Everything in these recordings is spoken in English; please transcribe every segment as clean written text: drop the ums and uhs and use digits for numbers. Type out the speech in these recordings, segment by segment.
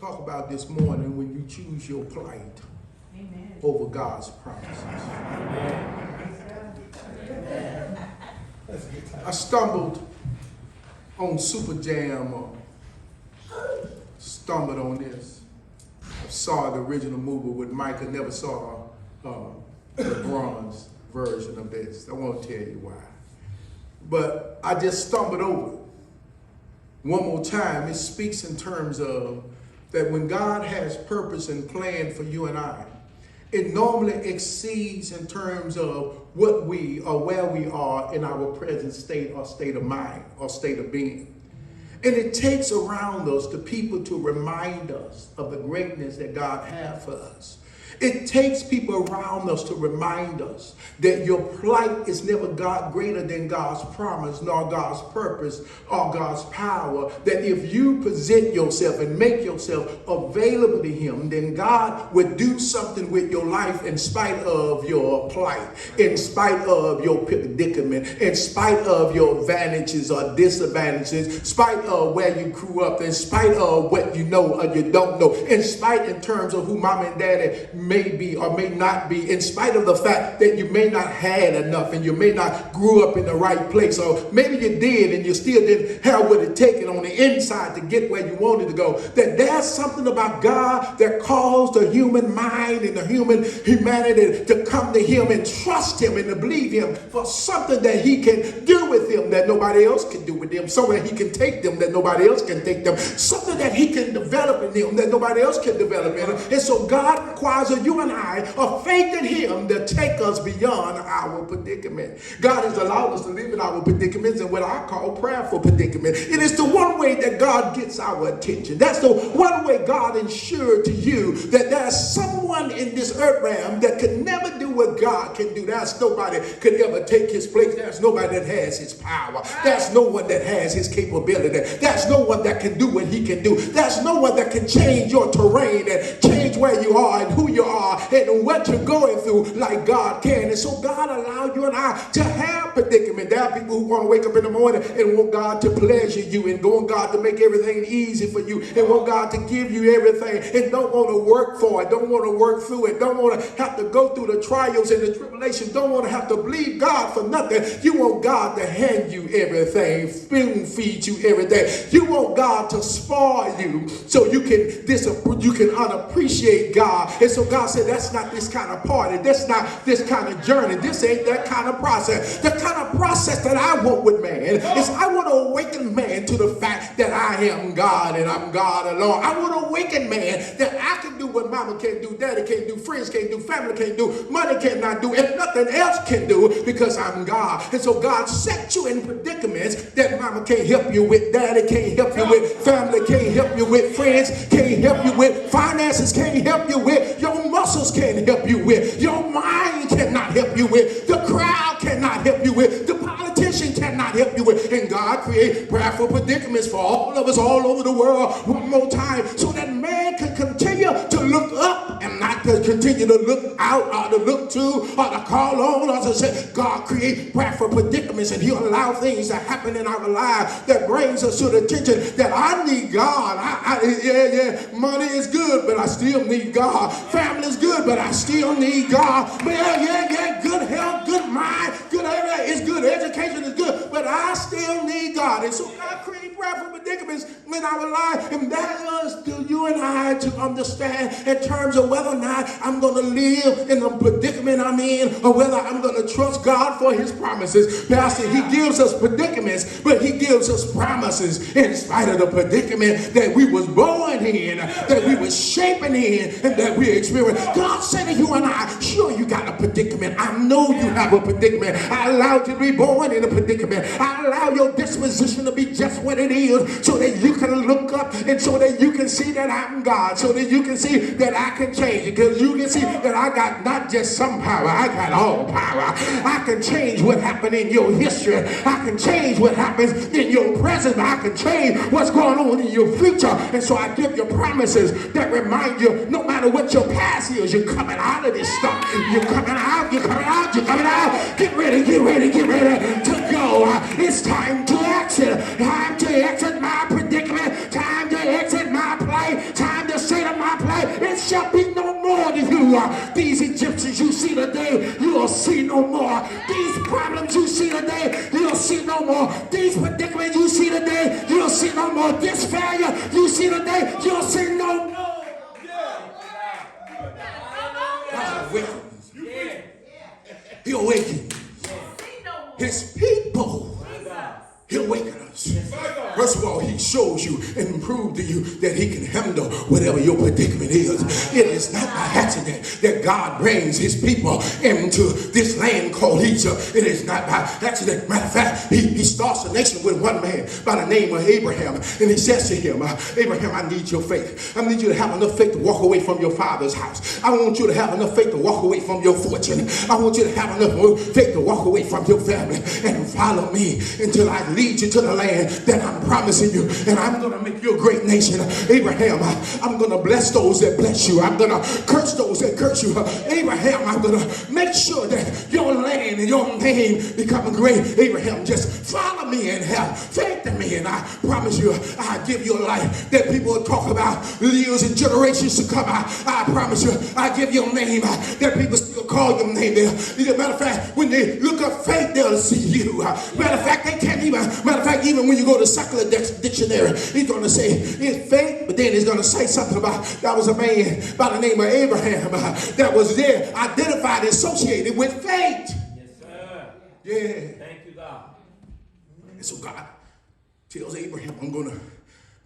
talk about this morning when you choose your plight over God's promises. I stumbled on Super Jam, stumbled on this. I saw the original movie with Mike. I never saw the bronze version of this. I won't tell you why. But I just stumbled over it. One more time, it speaks in terms of that when God has purpose and plan for you and I, it normally exceeds in terms of what we or where we are in our present state or state of mind or state of being. And it takes around us the people to remind us of the greatness that God has for us. It takes people around us to remind us that your plight is never greater than God's promise, nor God's purpose, or God's power. That if you present yourself and make yourself available to Him, then God would do something with your life in spite of your plight, in spite of your predicament, in spite of your advantages or disadvantages, in spite of where you grew up, in spite of what you know or you don't know, in spite in terms of who mom and daddy may be or may not be, in spite of the fact that you may not had enough and you may not grew up in the right place, or maybe you did and you still didn't have what it taken on the inside to get where you wanted to go. That there's something about God that caused the human mind and the human humanity to come to Him and trust Him and to believe Him for something that He can do with them that nobody else can do with them, somewhere He can take them that nobody else can take them, something that He can develop in them that nobody else can develop in them. And so God requires of you and I a faith in Him to take us beyond our predicament. God has allowed us to live in our predicaments in what I call prayerful predicament. It is the one way that God gets our attention. That's the one way God ensured to you that there's someone in this earth realm that could never do what God can do. There's nobody could ever take His place. There's nobody that has His power. There's no one that has His capability. There's no one that can do what He can do. There's no one that can change your terrain and change where you are and who you are and what you're going through like God can. And so God allowed you and I to have predicament. There are people who want to wake up in the morning and want God to pleasure you and want God to make everything easy for you and want God to give you everything and don't want to work for it, don't want to work through it, don't want to have to go through the trials and the tribulations, don't want to have to believe God for nothing. You want God to hand you everything, spoon feed you everything. You want God to spoil you so you can unappreciate God. And so God said, that's not this kind of party. That's not this kind of journey. This ain't that kind of process. The kind of process that I want with man is I want to awaken man to the fact that I am God and I'm God alone. I want to awaken man that I can do what mama can't do, daddy can't do, friends can't do, family can't do, money cannot do, and nothing else can do because I'm God. And so God set you in predicaments that mama can't help you with, daddy can't help you with, family can't help you with, friends can't help you with, finances can't help you with, your muscles can't help you with, your mind cannot help you with, the crowd cannot help you with, the politician cannot help you with. And God created prayerful predicaments for all of us all over the world one more time so that man can continue to look up and not to continue to look out or to look to or to call on or to say, God create prayerful predicaments and He'll allow things to happen in our lives that brings us to the attention that I need God. Money is good, but I still need God. Family is good, but I still need God. Good health, good mind, good everything is good. Education is good, but I still need God. And so God created prayerful predicaments in our life, and that is to you and I to understand in terms of whether or not I'm going to live in the predicament I'm in or whether I'm going to trust God for His promises. Pastor, He gives us predicaments, but He gives us promises in spite of the predicament that we was born in, that we was shaping in, and that we experienced. God said to you and I, sure, you got a predicament. I know you have a predicament. I allowed you to be born in a predicament. I allow your disposition to be just what it is so that you can look up and so that you can see that I'm God, so that you can see that I can change it, because you can see that I got not just some power, I got all power. I can change what happened in your history. I can change what happens in your present. I can change what's going on in your future. And so I give you promises that remind you no matter what your past is, you're coming out of this stuff. You're coming out, you're coming out, you're coming out. Get ready, get ready, get ready to go. It's time to exit. Time to exit my predicament. Time to exit my plight. Time to shall be no more to you. These Egyptians you see today, you'll see no more. These problems you see today, you'll see no more. These predicaments you see today, you'll see no more. This failure you see today, you'll see no more. God awakens. He awakens his people. He'll awaken us. First of all, he shows you and proves to you that he can handle whatever your predicament is. It is not by accident that God brings his people into this land called Egypt. It is not by accident. Matter of fact, he starts the nation with one man by the name of Abraham. And he says to him, Abraham, I need your faith. I need you to have enough faith to walk away from your father's house. I want you to have enough faith to walk away from your fortune. I want you to have enough faith to walk away from your family and follow me until I lead you to the land that I'm promising you, and I'm going to make you a great nation. Abraham, I'm going to bless those that bless you. I'm going to curse those that curse you. Abraham, I'm going to make sure that your land and your name become great. Abraham, just follow me and have faith in me, and I promise you, I'll give you a life that people will talk about years and generations to come. I promise you, I give you a name that people still call your name. Matter of fact, when they look up faith, they'll see you. Matter of fact, they can't even. Matter of fact, even when you go to secular dictionary, he's going to say it's faith, but then he's going to say something about that was a man by the name of Abraham that was there, identified, associated with faith. Yes, sir. Yeah. Thank you, God. And so God tells Abraham, I'm going to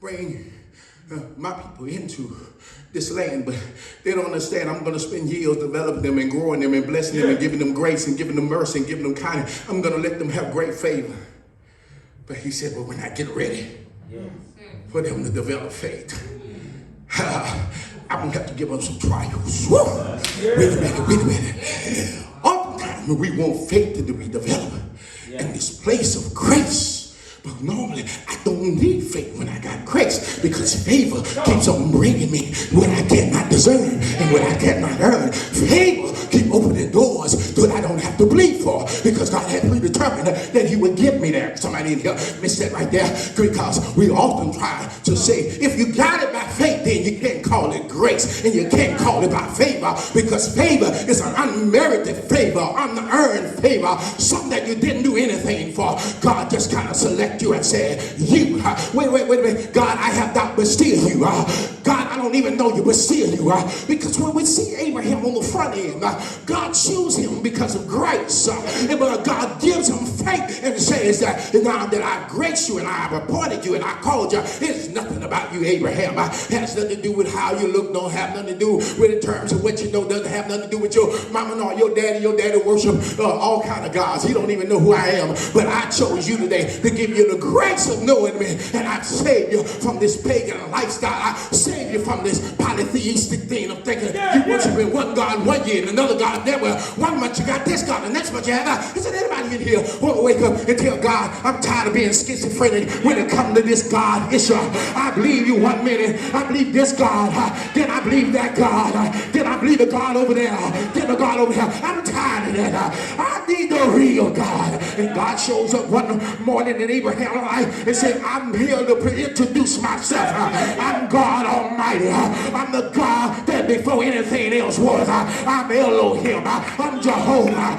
bring my people into this land, but they don't understand. I'm going to spend years developing them and growing them and blessing them and giving them grace and giving them mercy and giving them kindness. I'm going to let them have great favor. But he said, well, when I get ready for them to develop faith, I'm going to have to give them some trials. Wait a minute. Oftentimes we want faith to be developed in this place of grace. But normally, I don't need faith when I got grace, because favor keeps on bringing me what I cannot deserve and what I cannot earn. Favor keep opening doors that I don't have to bleed for, because God had predetermined that he would get me there. Somebody in here missed that right there, because we often try to say, if you got it by faith, then you can't call it grace, and you can't call it by favor, because favor is an unmerited favor, unearned favor, something that you didn't do anything for. God just kind of selected you and said, you, wait a minute, God, I have doubt, but still you, God, I don't even know you, but still you, because when we see Abraham on the front end, God chose him because of grace, and God gives him faith and says that now that I graced you and I have appointed you and I called you, it's nothing about you, Abraham. It has nothing to do with how you look, don't have nothing to do with in terms of what you know, doesn't have nothing to do with your mama nor your daddy worship all kind of gods. He don't even know who I am, but I chose you today to give you the grace of knowing me, and I've saved you from this pagan lifestyle. I saved you from this polytheistic thing of thinking you worshiping one God one year and another God never. 1 month you got this God, the next month you have that. Is there anybody in here want to wake up and tell God, I'm tired of being schizophrenic when it comes to this God issue? I believe you 1 minute, I believe this God, then I believe that God, then I believe the God over there, then the God over here. I'm tired of that. I need the real God. And God shows up one morning in Abraham's life and said, I'm here to introduce myself. I'm God Almighty. I'm the God that before anything else was. I'm Elohim. I'm Jehovah.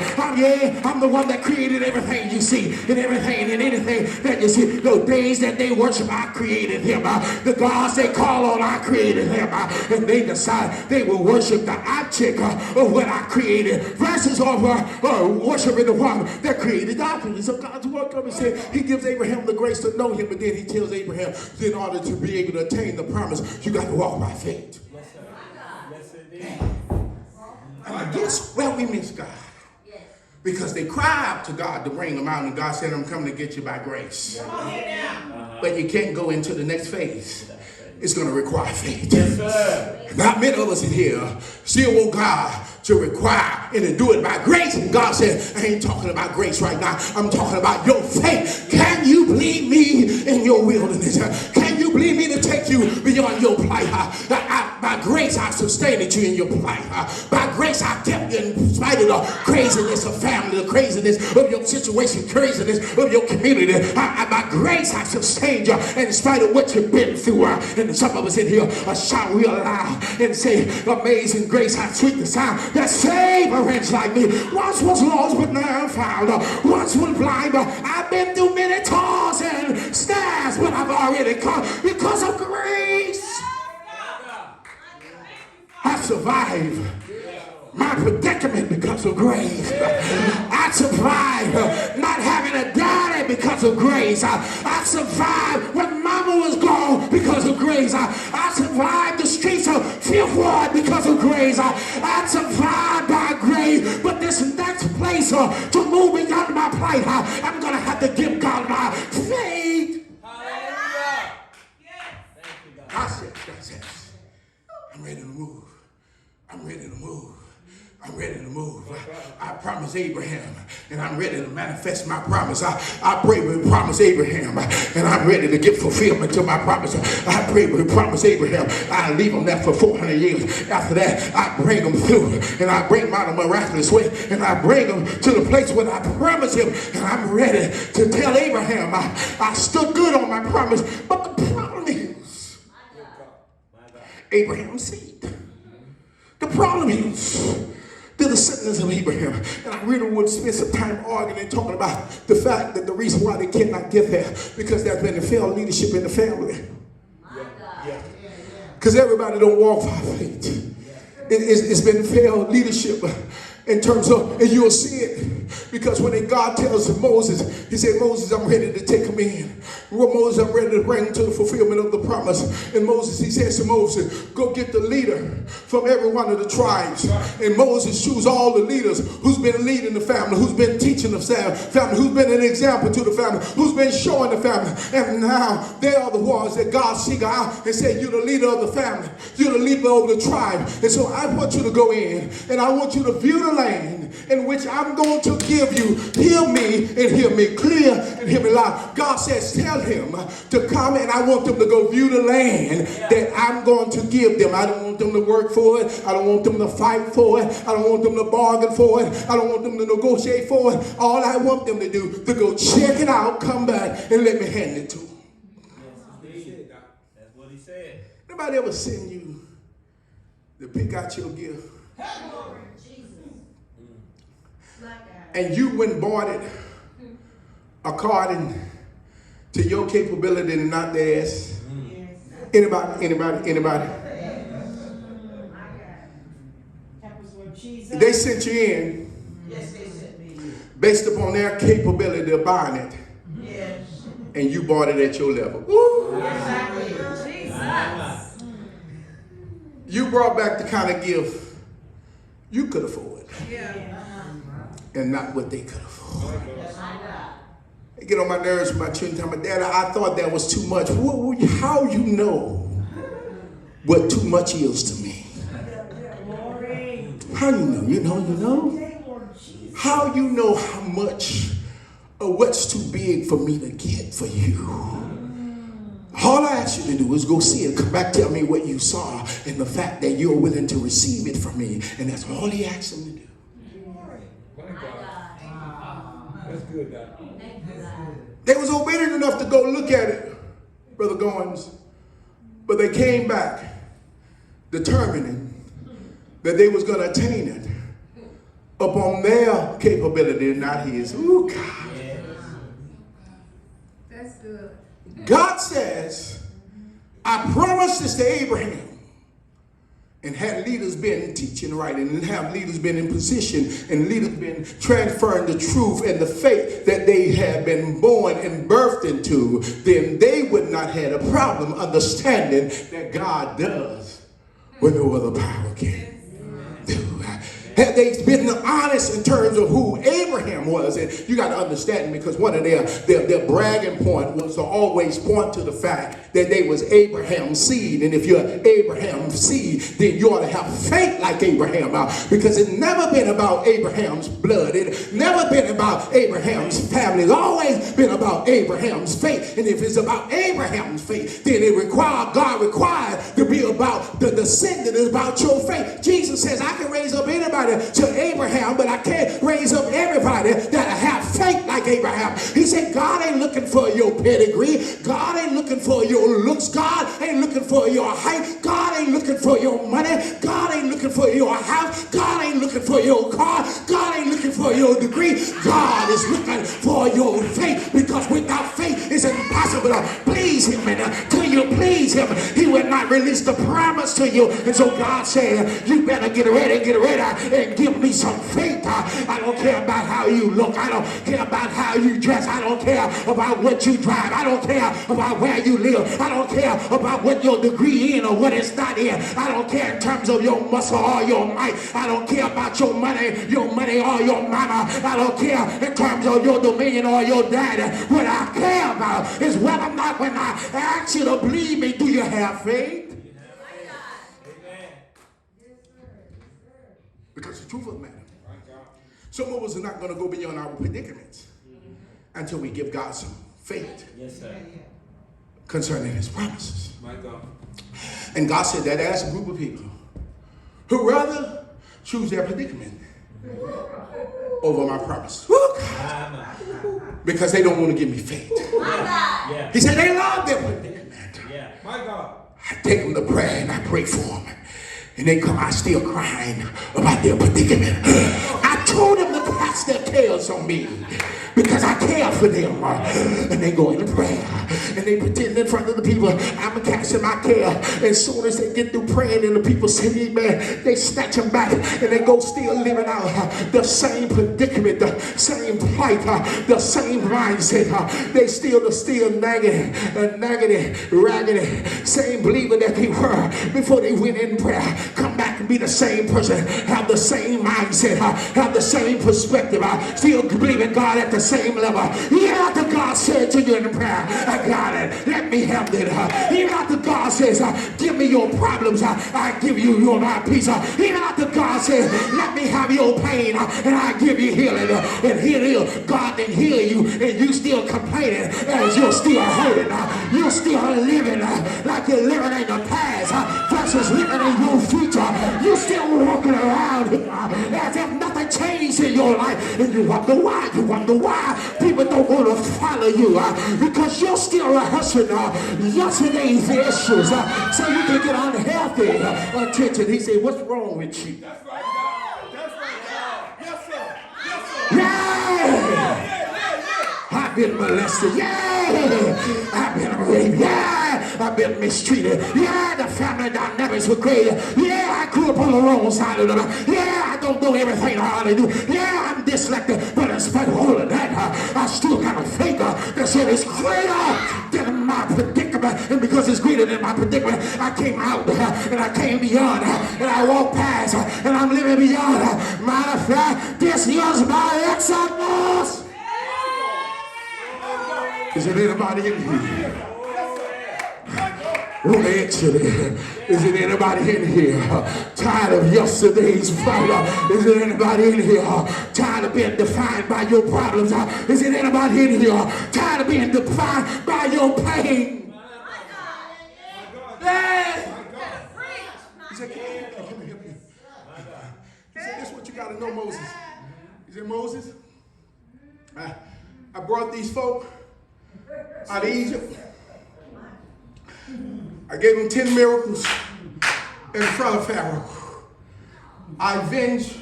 I'm the one that created everything you see and everything and anything that you see. The days that they worship, I created him. The gods they call on, I created him. And they decide they will worship the object of what I created versus worshiping the one that created God. So God's word comes and says he gives Abraham the grace to know him, but then he tells Abraham, in order to be able to attain the promise, you got to walk by faith. Yes, sir. Yes, indeed. And I guess where we miss God, because they cry out to God to bring them out, and God said, I'm coming to get you by grace. But you can't go into the next phase. It's going to require faith. Yes, sir. Not many of us in here still want God to require and to do it by grace. And God said, I ain't talking about grace right now. I'm talking about your faith. Can you believe me in your wilderness? Can you believe me to take you beyond your plight? By grace I sustained you in your plight. By grace I kept you in spite of the craziness of family, the craziness of your situation, craziness of your community. By grace I sustained you in spite of what you've been through. And some of us in here shout real loud and say, amazing grace, how sweet the sound that saved a wretch like me. Once was lost, but now I'm found. Once was blind, but I've been through many toils and snares, but I've already come because of grace. I survived my predicament because of grace. I survived not having a daddy because of grace. I survived when mama was gone because of grace. I survived the streets of Fifth Ward because of grace. I survived by grace. But this next place to move beyond my plight, I'm going to have to give God my faith. Hallelujah. That's it. I'm ready to move. I'm ready to move. I'm ready to move. I promised Abraham, and I'm ready to manifest my promise. I pray we promise Abraham, and I'm ready to get fulfillment to my promise. I pray we promise Abraham. I leave him there for 400 years. After that, I bring him through, and I bring him out of a miraculous way, and I bring him to the place where I promised him, and I'm ready to tell Abraham I stood good on my promise. But the problem is Abraham's seed. The problem is the descendants of Abraham. And I really would spend some time arguing and talking about the fact that the reason why they cannot get there, because there's been a failed leadership in the family. Because everybody don't walk by faith. It's been failed leadership in terms of, and you'll see it, because when God tells Moses, he said, Moses, I'm ready to take him in. Well, Moses, I'm ready to bring him to the fulfillment of the promise. And Moses, he says to Moses, go get the leader from every one of the tribes. And Moses chose all the leaders who's been leading the family, who's been teaching the family, who's been an example to the family, who's been showing the family. And now they are the ones that God seek out and say, you're the leader of the family. You're the leader of the tribe. And so I want you to go in, and I want you to view the land in which I'm going to give you. Hear me and hear me clear and hear me loud. God says, tell him to come, and I want them to go view the land that I'm going to give them. I don't want them to work for it. I don't want them to fight for it. I don't want them to bargain for it. I don't want them to negotiate for it. All I want them to do to go check it out, come back, and let me hand it to them. That's what he said. Nobody ever send you to pick out your gift, and you went and bought it according to your capability and not theirs? Anybody? They sent you in based upon their capability of buying it, and you bought it at your level. You brought back the kind of gift you could afford, and not what they could afford. They get on my nerves with my children telling me, Dad, I thought that was too much. How you know what too much is to me? How you know? You know? How you know how much or what's too big for me to get for you? All I ask you to do is go see it. Come back, tell me what you saw and the fact that you're willing to receive it from me. And that's all he asked him to do. That's good, God. They was obedient enough to go look at it, Brother Goins, but they came back determining that they was going to attain it upon their capability and not his. Ooh, God. That's good. God says, I promised this to Abraham. And had leaders been teaching right, and have leaders been in position, and leaders been transferring the truth and the faith that they had been born and birthed into, then they would not have a problem understanding that God does what no other power can do. Had they been honest in terms of who Abraham was, and you got to understand, because one of their bragging point was to always point to the fact that they was Abraham's seed. And if you're Abraham's seed, then you ought to have faith like Abraham. Because it's never been about Abraham's blood. It's never been about Abraham's family. It's always been about Abraham's faith. And if it's about Abraham's faith, then God required to be about the descendant, is about your faith. Jesus says, I can raise up anybody to Abraham, but I can't raise up everybody that have faith like Abraham. He said, God ain't looking for your pedigree. God ain't looking for your looks. God ain't looking for your height. God ain't looking for your money. God ain't looking for your house. God ain't looking for your car. God ain't looking for your degree. God is looking for your faith, because without faith it's impossible to please him. And till you please him, he will not release the promise to you. And so God said, you better get ready and give me some faith. I don't care about how you look. I don't care about how you dress. I don't care about what you drive. I don't care about where you live. I don't care about what your degree in or what it's not in. I don't care in terms of your muscle or your might. I don't care about your money or your mama. I don't care in terms of your dominion or your daddy. What I care about is whether or not, when I ask you to believe me, do you have faith? Because the truth of the matter, some of us are not going to go beyond our predicaments until we give God some faith concerning his promises. My God. And God said that as a group of people who rather choose their predicament over my promise. Because they don't want to give me faith. He said they love their predicament. My God. I take them to prayer and I pray for them. And they come out still crying about their predicament. I told them to cast their cares on me because I care for them. And they go into prayer and they pretend in front of the people, I'm casting my care. As soon as they get through praying and the people say amen, they snatch them back and they go still living out the same predicament, the same plight, the same mindset. They still nagging, raggedy, same believer that they were before they went in prayer. Come back and be the same person, have the same mindset, have the same perspective, still believe in God at the same level. Even after God said to you in prayer, I got it, let me have it. Even after God says, give me your problems, I give you my peace. Even after God says, let me have your pain, and I give you healing. And here it is, God didn't heal you, and you still complaining as you're still hurting. You're still living like you're living in the past versus living in your future. You're still walking around as if nothing changed in your life, and you wonder why. People don't want to follow you because you're still rehearsing yesterday's issues so you can get unhealthy attention. He said, what's wrong with you? That's right, God. That's right, God. Yes, sir. Yes, sir. Yeah. I've been molested. Yeah. I've been raped. Yeah. I've been mistreated. Yeah. The family dynamics were crazy. Yeah. I grew up on the wrong side of the line. Yeah. I don't know everything I ought to do. Yeah. I'm dyslexic. But in spite of all of that, I still got a faith that said it's greater than my predicament. And because it's greater than my predicament, I came out and I came beyond and I walked past and I'm living beyond. Matter of fact, this is my exodus. Is there anybody in here? Is it anybody in here tired of yesterday's fight? Is it anybody in here tired of being defined by your problems? Is it anybody in here tired of being defined by your pain? He said, come here. He said, this is what you got to know, Moses. He said, Moses, I brought these folk out of Egypt. I gave them 10 miracles in front of Pharaoh. I avenged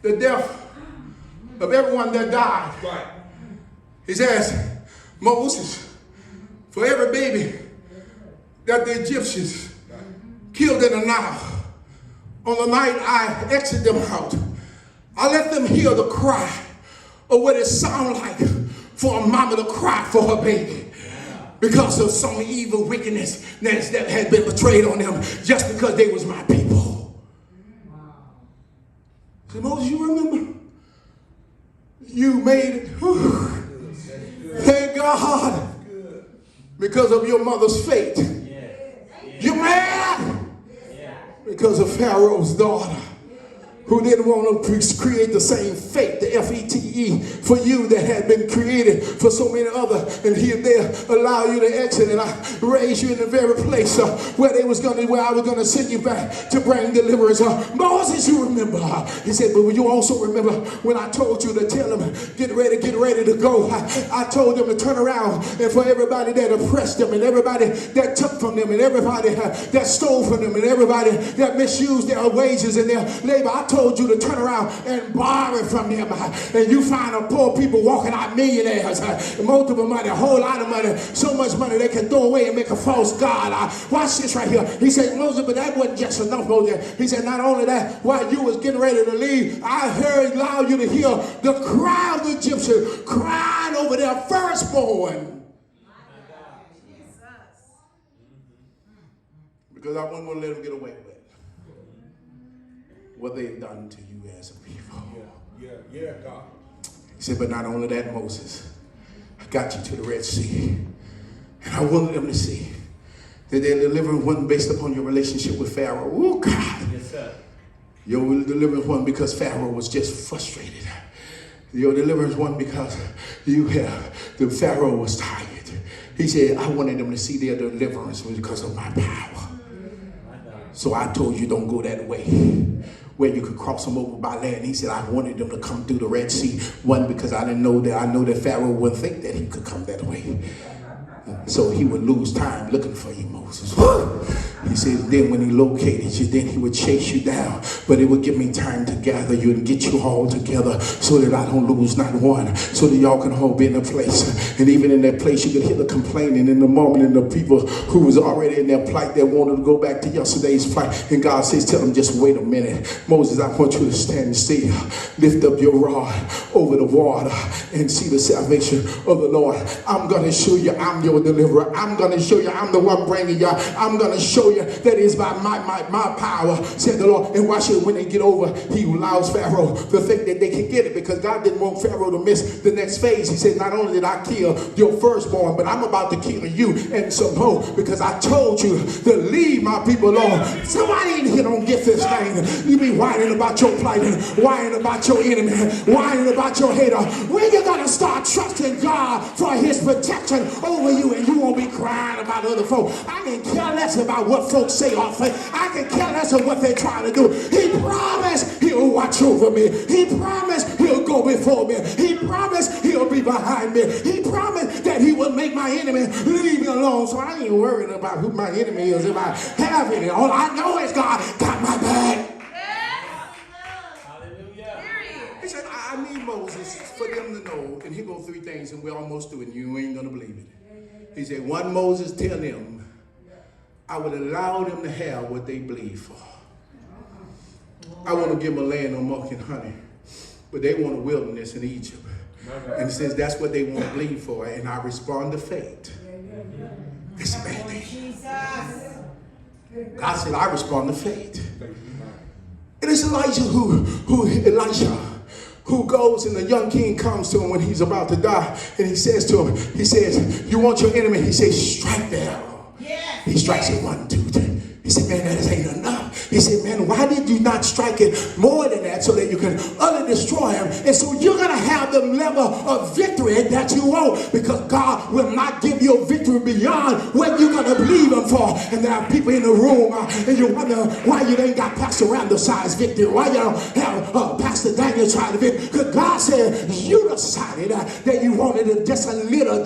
the death of everyone that died. Right. He says, Moses, for every baby that the Egyptians killed in the Nile, on the night I exited them out, I let them hear the cry of what it sounds like for a mama to cry for her baby. Because of some evil wickedness that had been betrayed on them just because they was my people. So Moses, you remember? You made it. Whew. Thank God. Because of your mother's faith. You're mad because of Pharaoh's daughter, who didn't want to create the same fate, the F-E-T-E, for you that had been created for so many other. And here they allow you to exit, and I raised you in the very place where I was going to send you back to bring deliverance. Moses, you remember? He said, but you also remember when I told you to tell them, get ready to go. I told them to turn around, and for everybody that oppressed them, and everybody that took from them, and everybody that stole from them, and everybody that misused their wages and their labor, I told you to turn around and borrow from them. And you find a poor people walking out millionaires, multiple money, a whole lot of money, so much money they can throw away and make a false god. Watch this right here. He said, Moses, but that wasn't just enough, Moses. He said, not only that, while you was getting ready to leave, I heard allow you to hear the cry of the Egyptians crying over their firstborn. Because I wasn't going to let them get away with what they've done to you as a people. Yeah, God. He said, but not only that, Moses, I got you to the Red Sea. And I wanted them to see that their deliverance wasn't based upon your relationship with Pharaoh. Oh, God. Yes, sir. Your deliverance wasn't because Pharaoh was just frustrated. Your deliverance wasn't because the Pharaoh was tired. He said, I wanted them to see their deliverance was because of my power. So I told you don't go that way, where you could cross them over by land. He said, I wanted them to come through the Red Sea. One, because I know that Pharaoh wouldn't think that he could come that way. So he would lose time looking for you, Moses. He says, then when he located you, then he would chase you down. But it would give me time to gather you and get you all together so that I don't lose not one, so that y'all can all be in a place. And even in that place, you could hear the complaining in the moment and the people who was already in their plight that wanted to go back to yesterday's plight. And God says, tell them, just wait a minute. Moses, I want you to stand still. Lift up your rod over the water and see the salvation of the Lord. I'm going to show you I'm your deliverer. I'm going to show you I'm the one bringing you. I'm going to show you that is by my power, said the Lord. And watch it, when they get over, he allows Pharaoh to think that they can get it, because God didn't want Pharaoh to miss the next phase. He said, not only did I kill your firstborn, but I'm about to kill you and some more, because I told you to leave my people alone. Somebody in here don't get this thing. You be whining about your plight and whining about your enemy, whining about your hater. When you gonna start trusting God for his protection over you, and you won't be crying about other folk? I can care less about what folks say off it. I can care less of what they're trying to do. He promised he'll watch over me. He promised he'll go before me. He promised he'll be behind me. He promised that he will make my enemy leave me alone. So I ain't worried about who my enemy is if I have any. All I know is God got my back. Hallelujah. He said, I need Moses for them to know. And he go three things, and we're almost through, and you ain't gonna believe it. He said, one, Moses, tell them I would allow them to have what they believe for. I want to give them a land of milk and honey, but they want a wilderness in Egypt. And he says that's what they want to believe for, and I respond to fate. It's a bad thing. God said, I respond to fate. And it's Elisha who goes, and the young king comes to him when he's about to die, and he says to him, he says, you want your enemy? He says, strike the arrow. He strikes it 1, 2, 3. He said, man, that ain't enough. He said, man, why did you not strike it more than that so that you can utterly destroy him? And so you're going to have the level of victory that you want, because God will not give you a victory beyond what you're going to believe him for. And there are people in the room, and you wonder why you ain't got Pastor Randall size victory, why you don't have Pastor Daniel size victory. Because God said you decided that you wanted it just a little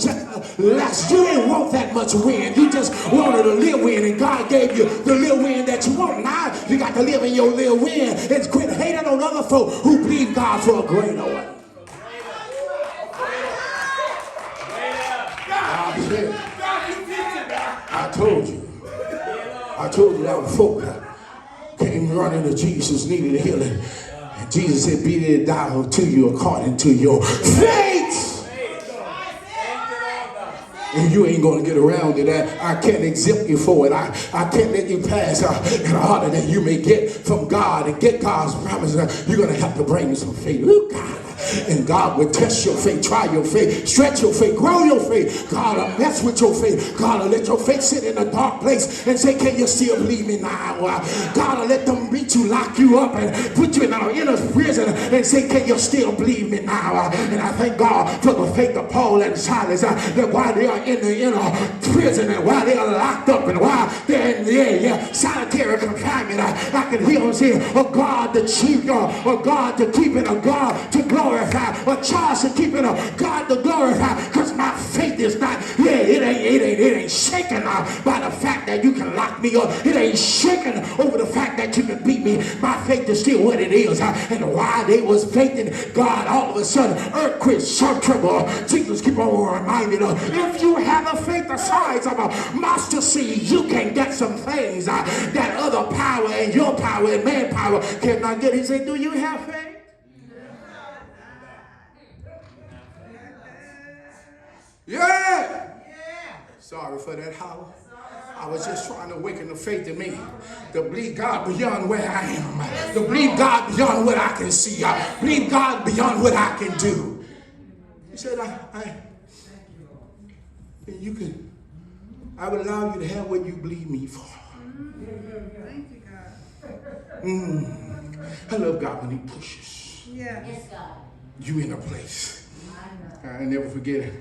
less. You didn't want that much wind. You just wanted a little wind, and God gave you the little wind that you want. Now you got to live in your little wind and quit hating on other folk who believe God for a greater one. I told you that folk came running to Jesus, needed a healing. And Jesus said, be it thou to you according to your faith. And you ain't going to get around it. I can't exempt you for it. I can't let you pass an order that you may get from God and get God's promise. You're going to have to bring some faith. Ooh, God. And God will test your faith, try your faith, stretch your faith, grow your faith. God will mess with your faith. God will let your faith sit in a dark place and say, can you still believe me now? God will let them beat you, lock you up, and put you in an inner prison and say, can you still believe me now? And I thank God for the faith of Paul and Silas, that while they are in the inner prison and while they are locked up and while they're in the solitary confinement, I can hear them say, oh God, the chief, or God to keep it, or God to glorify, or charge to keep it, or God to glorify, because my faith is not, it ain't shaken by the fact that you can lock me up. It ain't shaken over the fact that you can beat me. My faith is still what it is. And while they was faithing God, all of a sudden, earthquakes, sharp trouble. Jesus keep on reminding us, if you have a faith the size of a mustard seed, you can get some things that other power and your power and manpower cannot get. He said, do you have faith? Yeah. Sorry for that holler. I was just trying to awaken the faith in me to believe God beyond where I am, to believe God beyond what I can see, I believe God beyond what I can do. He said, I will allow you to have what you believe me for. Thank you, God. I love God when he pushes you in a place. I never forget it.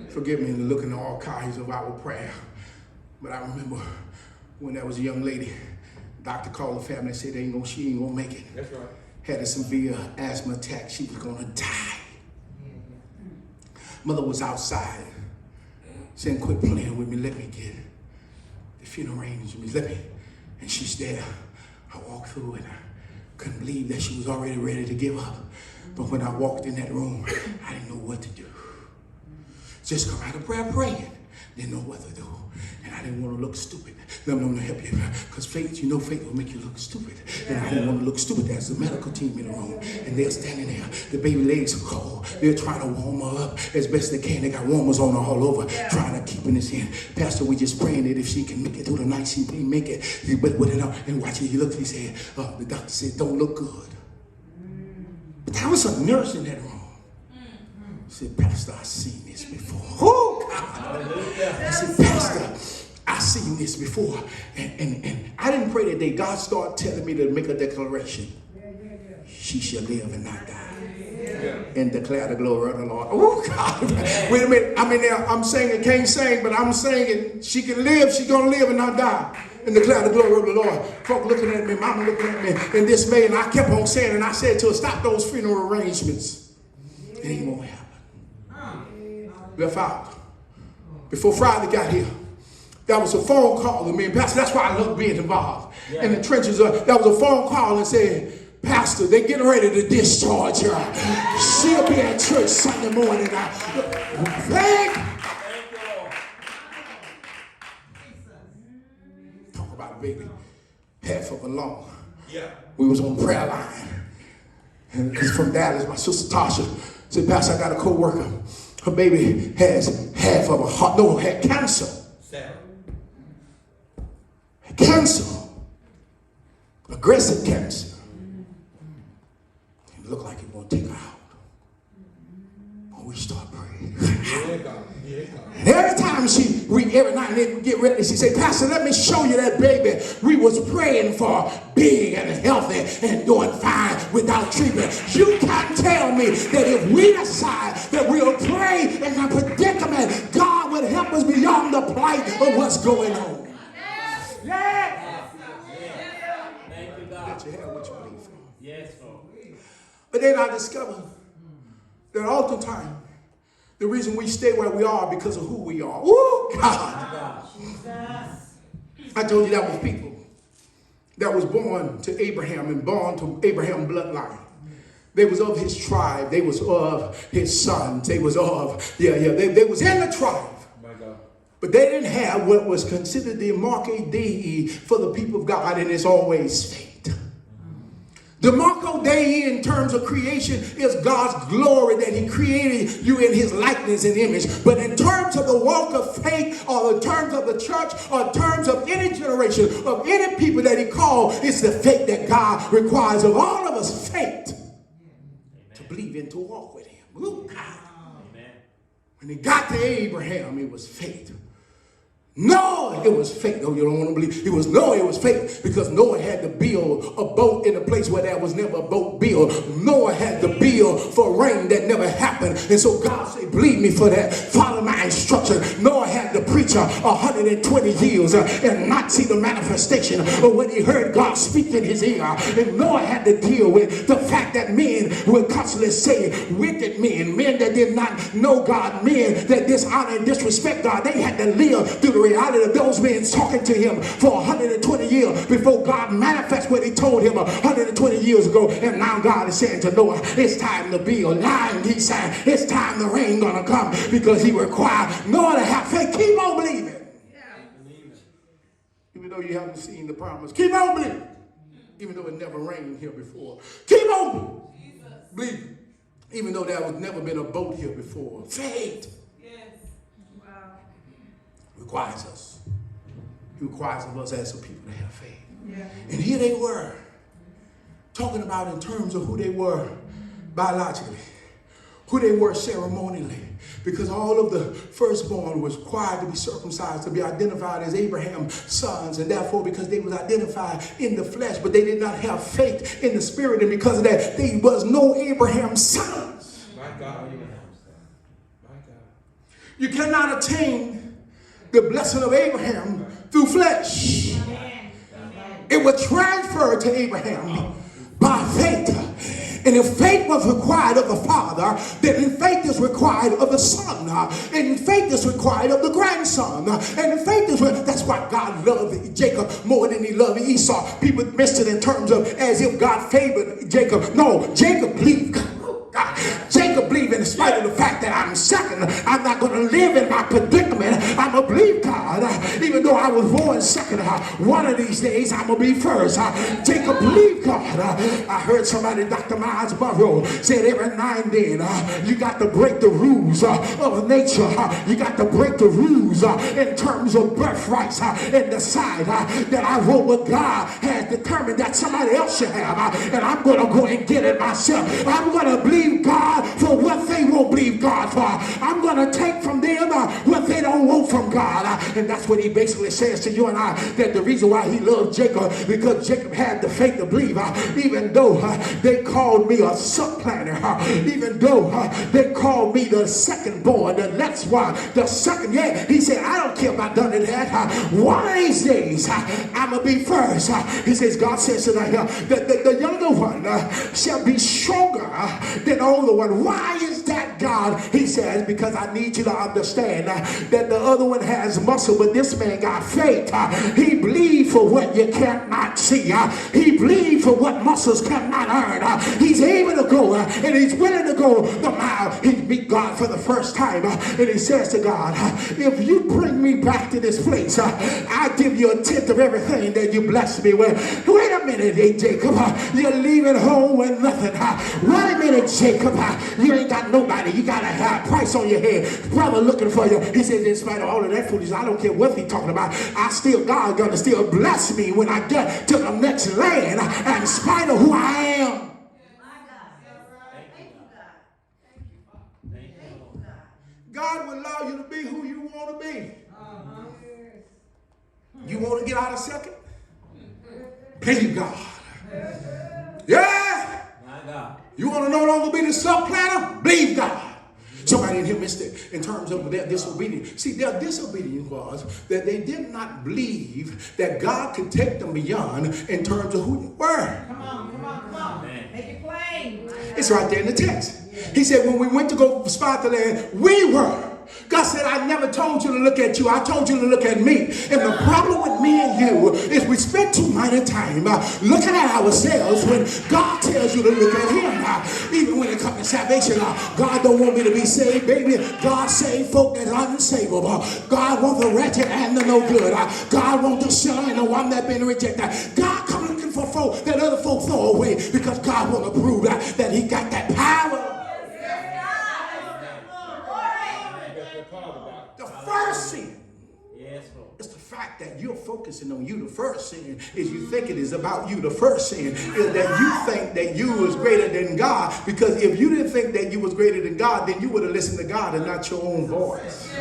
Forgive me in looking at all kinds of our prayer. But I remember when there was a young lady, doctor called the family and said she ain't gonna make it. That's right. Had a severe asthma attack. She was gonna die. Mother was outside saying, quit playing with me, let me get the funeral arrangements, let me. And she's there. I walked through and I couldn't believe that she was already ready to give up. But when I walked in that room, I didn't know what to do. Just come out of prayer praying. Didn't know what to do. And I didn't want to look stupid. I'm going to help you. Because faith, faith will make you look stupid. And I didn't want to look stupid. There's the medical team in the room. And they're standing there. The baby legs are cold. They're trying to warm her up as best they can. They got warmers on her all over, trying to keep in this in. Pastor, we just praying that if she can make it through the night, she may make it. But with it up and watch it, he looked, he said, the doctor said, don't look good. But there was a nurse in that room. He said, Pastor, I've seen this before. Oh, God. I said, Pastor, I've seen this before. And I didn't pray that day. God started telling me to make a declaration. She shall live and not die. And declare the glory of the Lord. Oh, God. Wait a minute. I mean, now, I'm saying it can't sing, but I'm saying it. She can live. She's going to live and not die. And declare the glory of the Lord. Folk looking at me, mama looking at me in dismay. And I kept on saying, and I said to her, stop those funeral arrangements. It ain't going to happen. Left out. Before Friday got here, there was a phone call to me. And Pastor, that's why I love being involved in the trenches. There was a phone call and said, Pastor, they're getting ready to discharge her. She'll be at church Sunday morning. Thank talk about a baby half of a lung. Yeah. We was on prayer line. And it's from Dallas. My sister Tasha said, Pastor, I got a co-worker. Her baby has half of a heart. No, had cancer. Had cancer. Aggressive cancer. It looked like it won't take her out. When we start praying. And every time every night we get ready, she said, Pastor, let me show you that baby we was praying for, big and healthy and doing fine without treatment. You can't tell me that if we decide that we'll pray in a predicament, God would help us beyond the plight of what's going on. Yeah. Thank you, God. Let you have what you believe for. Yes, Lord. But then I discovered that oftentimes the reason we stay where we are because of who we are. Woo, God. I told you that was people that was born to Abraham and born to Abraham's bloodline. They was of his tribe. They was of his sons. They was of, they was in the tribe. My God. But they didn't have what was considered the marque Dei for the people of God, and it's always faith. The Marco Dei in terms of creation is God's glory that he created you in his likeness and image. But in terms of the walk of faith, or in terms of the church, or in terms of any generation, of any people that he called, it's the faith that God requires of all of us. Faith. Amen. To believe in, to walk with him. Ooh, God. Amen. When he got to Abraham, it was faith. No, it was faith. No, you don't want to believe. It was faith, because Noah had to build a boat in a place where there was never a boat built. Noah had to build for rain that never happened. And so God said, believe me for that. Follow my instruction. Noah had to preach 120 years and not see the manifestation of when he heard God speak in his ear. And Noah had to deal with the fact that men would constantly say, wicked men that did not know God, men that dishonor and disrespect God. They had to live through the reality of those men talking to him for 120 years before God manifests what he told him 120 years ago. And now God is saying to Noah, it's time to build. Now he's saying it's time the rain gonna come, because he required Noah to have faith. Keep on believing. Even though you haven't seen the promise, keep on believing. Even though it never rained here before, keep on believing. Even though there has never been a boat here before, faith. Requires us. He requires of us as a people to have faith. Yeah. And here they were, talking about in terms of who they were biologically, who they were ceremonially, because all of the firstborn was required to be circumcised, to be identified as Abraham's sons, and therefore because they was identified in the flesh, but they did not have faith in the spirit, and because of that, there was no Abraham's sons. My God. My God. You cannot attain the blessing of Abraham through flesh. It was transferred to Abraham by faith. And if faith was required of the father, then faith is required of the son. And faith is required of the grandson. And faith is that's why God loved Jacob more than he loved Esau. People missed it in terms of as if God favored Jacob. No, Jacob believed God. Jacob believed in spite of the fact that I'm second, I'm not going to live in my predicament. I'm going to believe God. Even though I was born second, one of these days I'm going to be first. Jacob believed God. I heard somebody, Dr. Miles Monroe, said every now and then you got to break the rules of nature. You got to break the rules in terms of birthrights and decide that I wrote what God has determined that somebody else should have. And I'm going to go and get it myself. I'm going to believe God for what they won't believe God for. I'm going to take from them what they don't want from God. And that's what he basically says to you and I, that the reason why he loved Jacob, because Jacob had the faith to believe, even though they called me a supplanter, even though they called me the second born, the next one, the second, he said, I don't care about none of that. One of these days, I'm going to be first. He says, God says to the younger one shall be stronger than the older one. Why is that, God? He says, because I need you to understand that the other one has muscle, but this man got faith. He believed for what you cannot see. He believed for what muscles cannot earn. He's able to go and he's willing to go the mile. He meet God for the first time and he says to God, if you bring me back to this place, I'll give you a tenth of everything that you blessed me with. Wait a minute, Jacob. You're leaving home with nothing. Wait a minute, Jacob. You ain't got nobody. You got a high price on your head. Brother looking for you. He says, in spite of all of that foolishness, I don't care what he's talking about. God gonna still bless me when I get to the next land, in spite of who I am. God will allow you to be who you want to be. You want to get out of second? Believe God. Yeah. You want to no longer be the supplanter? Believe God. Somebody in here missed it in terms of their disobedience. See, their disobedience was that they did not believe that God could take them beyond in terms of who they were. Come on. Make it plain. It's right there in the text. He said, when we went to go spy the land, we were. God said, I never told you to look at you. I told you to look at me. And the problem with me and you is we spend too much time looking at ourselves when God tells you to look at him. Even when it comes to salvation, God don't want me to be saved, baby. God saved folk that's unsavable. God wants the wretched and the no good. God wants the sinner and the one that's been rejected. God come looking for folk that other folk throw away because God want to prove that he got that power. The first sin is the fact that you're focusing on you. The first sin is you think it is about you. The first sin is that you think that you is greater than God, because if you didn't think that you was greater than God, then you would have listened to God and not your own voice.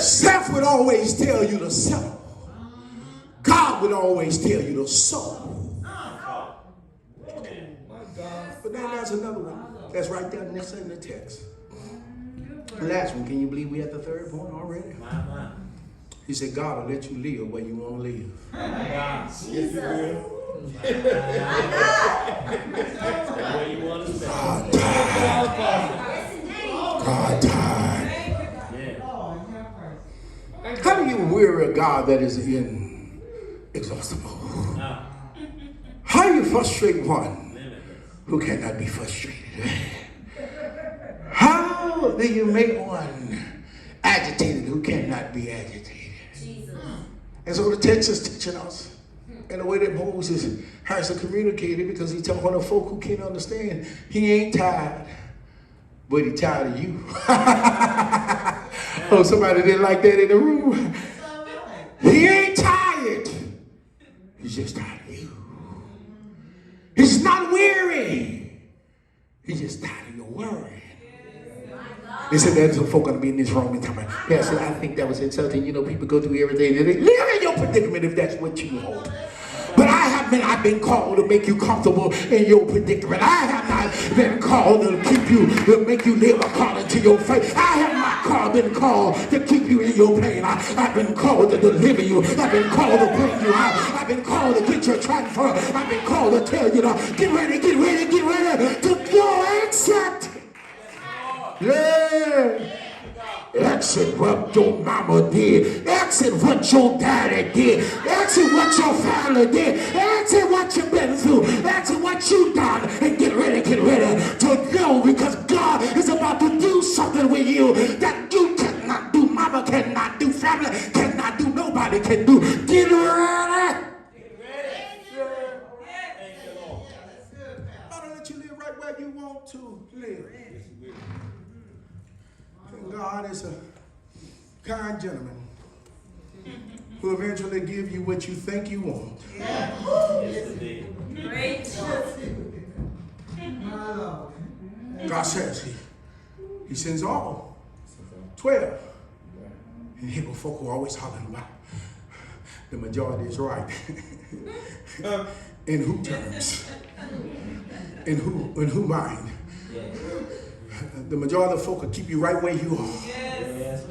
Self would always tell you to settle. God would always tell you to sow. But then there's another one that's right there next in the text. The last one, can you believe we at the third point already? He said, God will let you live where you want to live. Yes, you will. God time. How do you weary a God that is inexhaustible? How do you frustrate one who cannot be frustrated? How do you make one agitated who cannot be agitated? Jesus. And so the text is teaching us in the way that Moses has to communicate it, because he's talking to folk who can't understand. He ain't tired, but he's tired of you. Oh, somebody didn't like that in the room. He ain't tired. He's just tired of you. He's not weary. He's just tired of your worry. They said there's some folk going to be in this room and talking about, yeah, so I think that was insulting. You know, people go through everything. They live in your predicament if that's what you hold. But I've been called to make you comfortable in your predicament. I have not been called to keep you, to make you live according to your faith. I have not been called to keep you in your pain. I've been called to deliver you. I've been called to bring you out. I've been called to get your transfer. I've been called to tell you to get ready to go exit. Yeah. Exit what your mama did. Exit what your daddy did. Exit what your family did. Exit what you've been through. Exit what you've done. And get ready to go, because God is about to do something with you that you cannot do. Mama cannot do. Family cannot do. Nobody can do. Get ready. I'm gonna let you live right where you want to live. God is a kind gentleman who eventually give you what you think you want. God says he sends all 12. And here go folk who are always hollering about the majority is right. In who terms? In who mind? The majority of folk will keep you right where you are. Yes.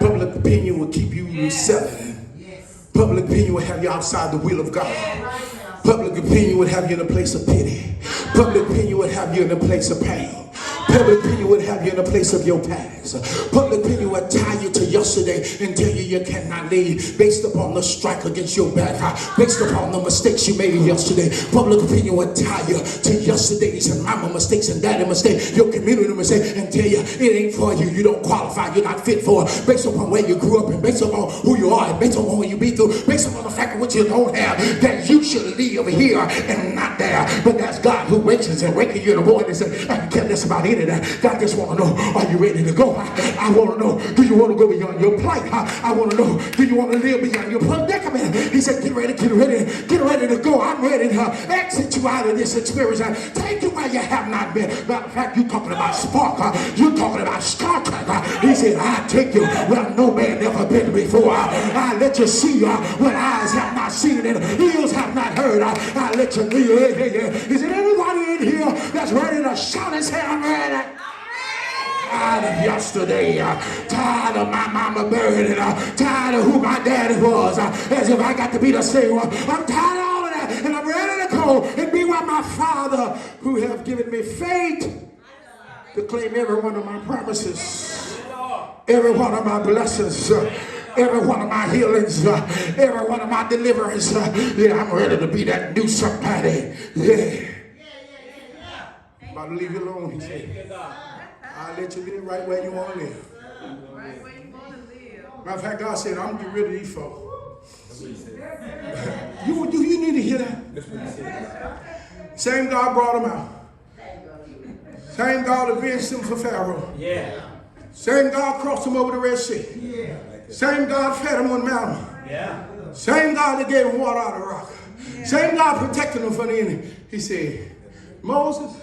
Public opinion will keep you settling. Yes. Public opinion will have you outside the will of God. Yes. Public opinion would have you in a place of pity. Public opinion would have you in a place of pain. Public opinion would have you in a place of your past. Public opinion would tie you to yesterday and tell you cannot leave based upon the strike against your back, based upon the mistakes you made yesterday. Public opinion would tie you to yesterday's and mama mistakes and daddy mistakes, your community mistake, and tell you it ain't for you. You don't qualify. You're not fit for it, based upon where you grew up and based upon who you are and based upon what you been through, based upon the fact of what you don't have, that you should live here and not there. But that's God who wakes us and waking you in the morning and says, I don't care less about any of that. God just want to know, are you ready to go? I want to know, do you want to go beyond your plight? I want to know, do you want to live beyond your predicament? He said, get ready to go. I'm ready to exit you out of this experience and take you where you have not been. Matter of fact, you're talking about spark. You're talking about Star Trek. He said, I'll take you where no man ever been before. I'll let you see what eyes have not seen and ears have not heard. I'll let you live. Is there anybody in here that's ready to shout and say, I'm ready? Tired of yesterday, tired of my mama burning, tired of who my daddy was, as if I got to be the same one. I'm tired of all of that, and I'm ready to go and be with my Father who have given me faith to claim every one of my promises, every one of my blessings, every one of my healings, every one of my deliverance. Yeah, I'm ready to be that new somebody. Yeah. I'm about to leave you alone, he said. I'll let you live right where you want to live. Right where you want to live. Matter of fact, God said, I'm getting rid of these folks. You need to hear that. That's what he said. Same God brought them out. Same God avenged them for Pharaoh. Yeah. Same God crossed them over the Red Sea. Yeah. Same God fed them on the mountain. Yeah. Same God that gave them water out of the rock. Same God protected them from the enemy. He said, Moses,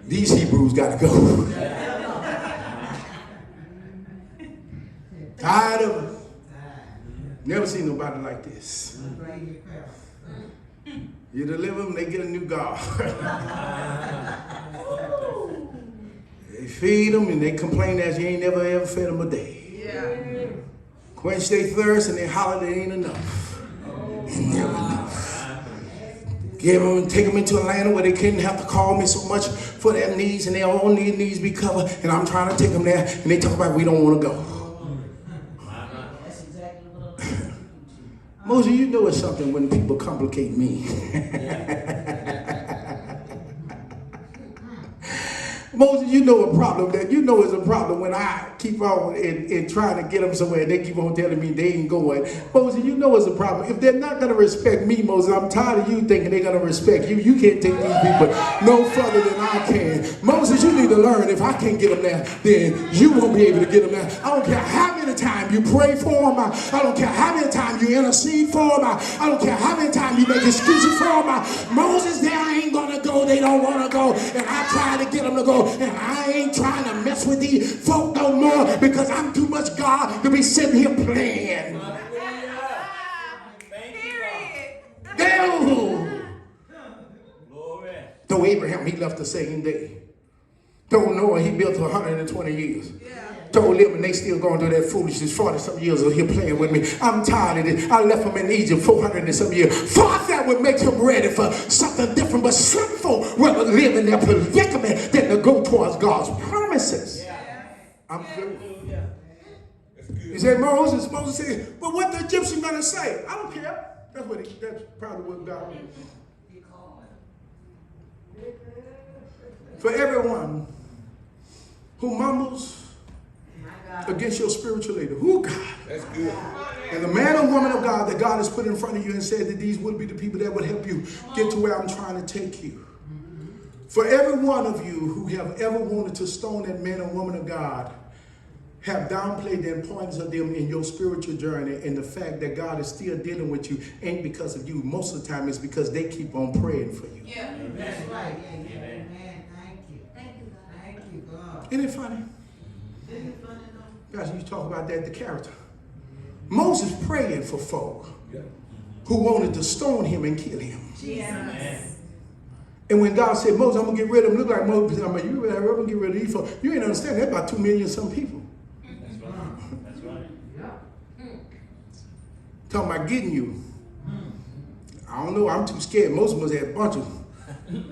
these Hebrews got to go. Tired of it. Never seen nobody like this. You deliver them, they get a new God. They feed them and they complain that you ain't never ever fed them a day. Yeah. Quench their thirst and they holler it ain't enough. Ain't never enough. Give them and take them into a land where they couldn't have to call me so much for their needs and their own needs be covered. And I'm trying to take them there and they talk about we don't want to go. Moses, you know it's something when people complicate me. Moses, you know a problem that you know is a problem when I keep on and trying to get them somewhere and they keep on telling me they ain't going. Moses, you know it's a problem. If they're not going to respect me, Moses, I'm tired of you thinking they're going to respect you. You can't take these people no further than I can. Moses, you need to learn if I can't get them there, then you won't be able to get them there. I don't care how many times you pray for them. I don't care how many times you intercede for them. I don't care how many times you make excuses for them. Moses, they ain't going to go. They don't want to go. And I try to get them to go. And I ain't trying to mess with these folk no more because I'm too much God to be sitting here playing. Go. Though Abraham, he left the same day. Though Noah, he built for 120 years. Told them and they still going through that foolishness 40-some years of here playing with me. I'm tired of it. I left him in Egypt 400 and some years. Thought that would make him ready for something different, but sinful rather live in their predicament than to go towards God's promises. I'm good. He said, Moses said, but what the Egyptian gonna say? I don't care. That's probably what God means. For everyone who mumbles against your spiritual leader. Who God? That's good. And the man or woman of God that God has put in front of you and said that these would be the people that would help you get to where I'm trying to take you. For every one of you who have ever wanted to stone that man or woman of God, have downplayed the importance of them in your spiritual journey, and the fact that God is still dealing with you ain't because of you. Most of the time it's because they keep on praying for you. Yeah. That's right. Amen. Thank you. Thank you, God. Thank you, God. Isn't it funny? Isn't it funny though? Guys, you talk about that, the character. Moses praying for folk Yeah. who wanted to stone him and kill him. Yes. And when God said, Moses, I'm going to get rid of them, look like Moses, I'm like, you ever going to get rid of these folks? You ain't understand, that's about 2 million some people. That's right. Talking about getting you. I don't know, I'm too scared. Most of us had a bunch of them.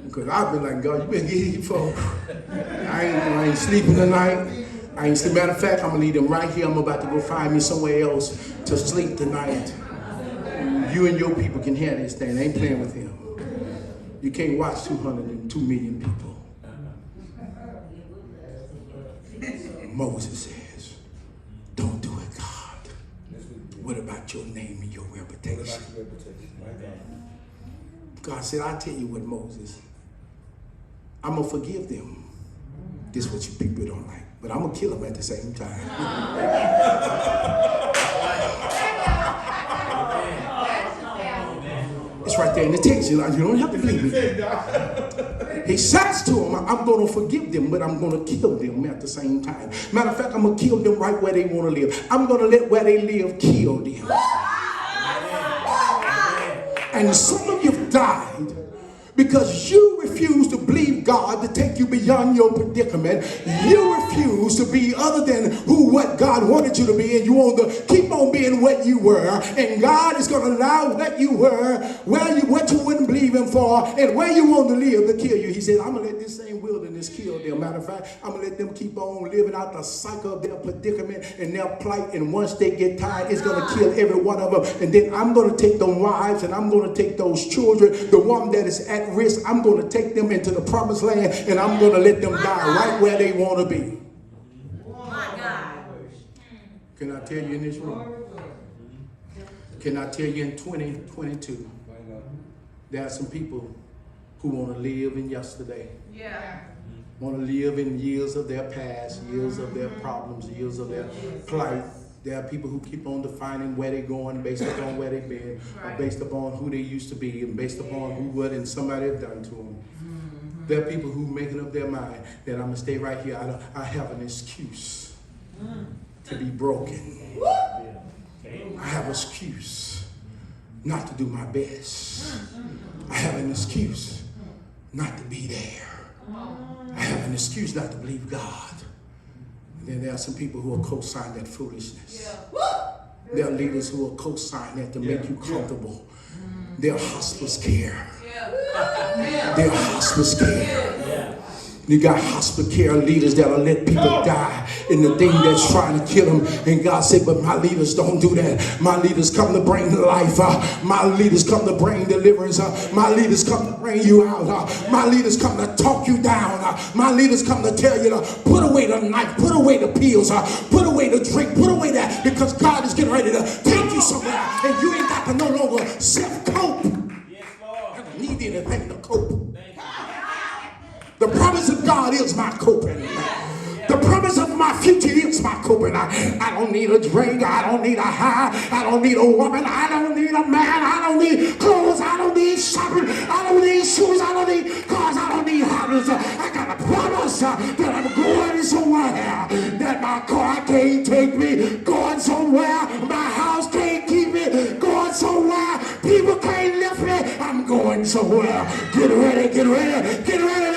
Because I've been like, God, you better get these folks. I ain't sleeping tonight. I ain't sleeping. Matter of fact, I'm going to leave them right here. I'm about to go find me somewhere else to sleep tonight. You and your people can hear this thing. I ain't playing with him. You can't watch 202 million people. Moses says, don't do it, God. What about your name and your reputation? God said, I'll tell you what, Moses. I'm going to forgive them. This is what you people don't like. But I'm going to kill them at the same time. It's right there in the text. You don't have to believe me. He says to him, I'm going to forgive them, but I'm going to kill them at the same time. Matter of fact, I'm going to kill them right where they want to live. I'm going to let where they live kill them. And some of you have died because you refuse to believe God to take you beyond your predicament. You refuse to be other than what God wanted you to be, and you want to keep on being what you were. And God is going to allow what you were, what you wouldn't believe him for, and where you want to live to kill you. He said, I'm going to let this same wilderness sickness kill them. Matter of fact, I'm going to let them keep on living out the cycle of their predicament and their plight. And once they get tired, it's going to kill every one of them. And then I'm going to take them wives and I'm going to take those children, the one that is at risk, I'm going to take them into the promised land and I'm going to let them die right where they want to be. My God. Can I tell you in this room? Can I tell you in 2022, there are some people who want to live in yesterday. Yeah. Want to live in years of their past, years of their problems, years of their plight. There are people who keep on defining where they're going based upon where they've been, or based upon who they used to be, and based upon who, what, and somebody have done to them. There are people who making up their mind that I'm going to stay right here. I have an excuse to be broken. I have an excuse not to do my best. I have an excuse not to be there. I have an excuse not to believe God. And then there are some people who will co-sign that foolishness. There are leaders who will co-sign that to make you comfortable. They're hospice care. They're hospice care. You got hospice care leaders that'll let people die in the thing that's trying to kill them. And God said, but my leaders don't do that. My leaders come to bring life. My leaders come to bring deliverance. My leaders come to bring you out. My leaders come to talk you down. My leaders come to tell you to put away the knife, put away the pills, put away the drink, put away that, because God is getting ready to take you somewhere and you ain't got to no longer self-cope. Yes, Lord. I don't need anything to cope. The promise of God is my coping. The promise of my future is my coping. I don't need a drink. I don't need a high. I don't need a woman. I don't need a man. I don't need clothes. I don't need shopping. I don't need shoes. I don't need cars. I don't need houses. I got a promise that I'm going somewhere. That my car can't take me. Going somewhere. My house can't keep me. Going somewhere. People can't lift me. I'm going somewhere. Get ready. Get ready. Get ready.